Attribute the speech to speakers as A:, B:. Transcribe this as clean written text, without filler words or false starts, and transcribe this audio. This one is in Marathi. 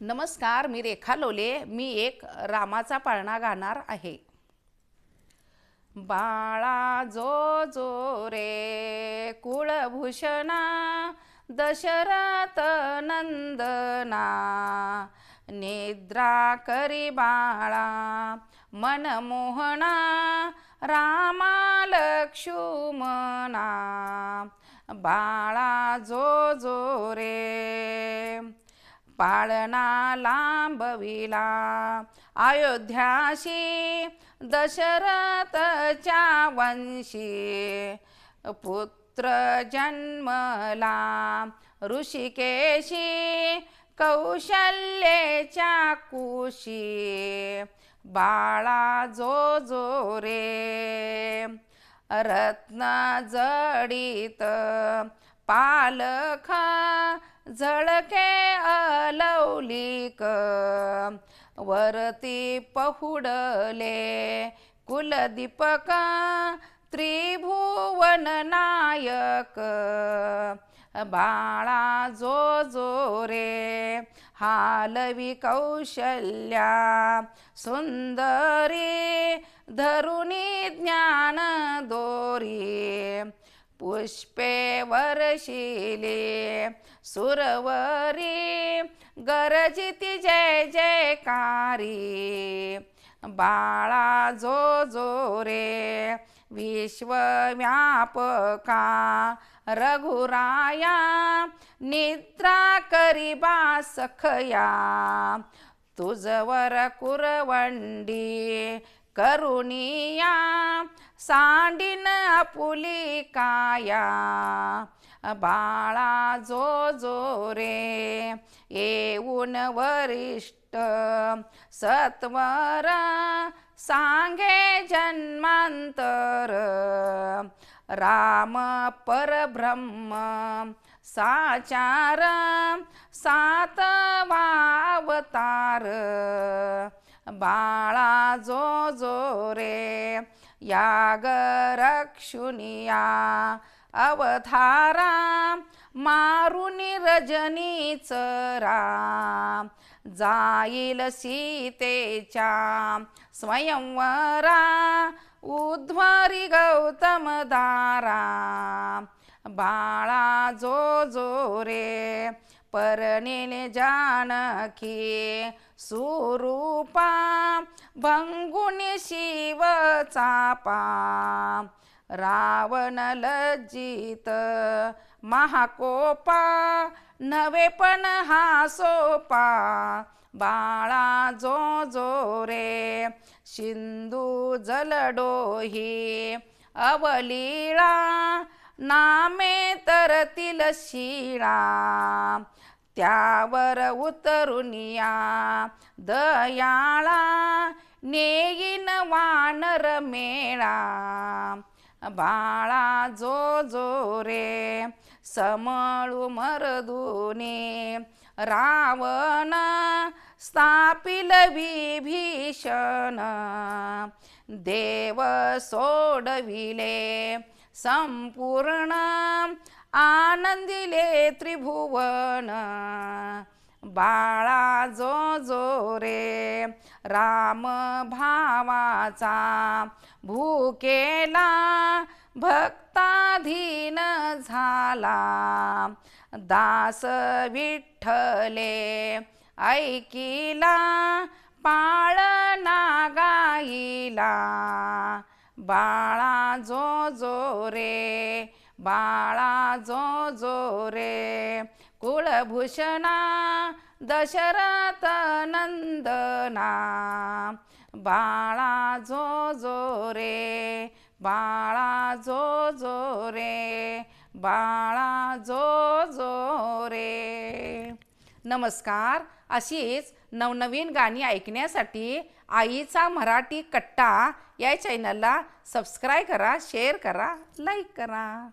A: नमस्कार, मी रेखा लोले. मी एक रामाचा पाळणा गाणार आहे. बाळा जो जो रे कुळभूषणा, दशरथ नंदना, निद्रा करी बाळा मनमोहना, रामा लक्ष्मणा. बाळा जो जो रे पाळणा लांबविला अयोध्याशी, दशरथच्या वंशी. पुत्र जन्मला ऋषिकेशी, कौशल्येच्या कुशी. बाळा जो जो रे रत्न जडित पालख, झळके अलौलिक. वरती पहुडले कुलदीपक, त्रिभुवन नायक. बाळा जो जो रे हालवी कौशल्या सुंदरी, धरुणी ज्ञान दोरी. पुष्पे वर्षिले सुरवरी, गरजिती जय जयकारी. बाळा जो जो रे विश्वव्यापका रघुराया, निद्रा करिबा सखया. तुझवर कुरवंडी करुणिया, सांडीन आपुली काया. बाळा जो जो रे येऊन वरिष्ठ सत्वर, सांगे जन्मांतर. राम परब्रह्म साचार, सातवा अवतार. बाळा जो जो रे याग रक्षुनिया अवतारा, मारुनी रजनी चरा. जाईल सीतेच्या स्वयंवरा, उध्वरी गौतम दारा. बाळा जो जो रे परनिले जानकी सुरूपा, भंगुनी शिव चापा. रावण लज्जित महाकोपा, नवे पण हा सोपा. बाळा जो जो रे सिंधू जलडोही अवलीळा, नामे तरतील शिळा. त्यावर उतरुनिया दयाळा, नेईन वानर मेळा. बाळा जो जो रे समळू मर्दुनी, रावण स्थापिल विभीषण. देव सोडविले संपूर्ण, आनंदिले त्रिभुवन. बाळा जो जो रे राम भावाचा भूकेला, भक्ताधीन झाला. दास विठ्ठले ऐकिला, पाळणा गाईला. बाळा जो जो रे बाळा जो जो रे कुळभूषणा, दशरथ नंदना. बाळा जो जो रे बाळा जो जो रे बाळा जो जो रे. नमस्कार. अशीच नवनवीन गाणी ऐकण्यासाठी आईचा मराठी कट्टा या चॅनलला सबस्क्राईब करा, शेअर करा, लाईक करा.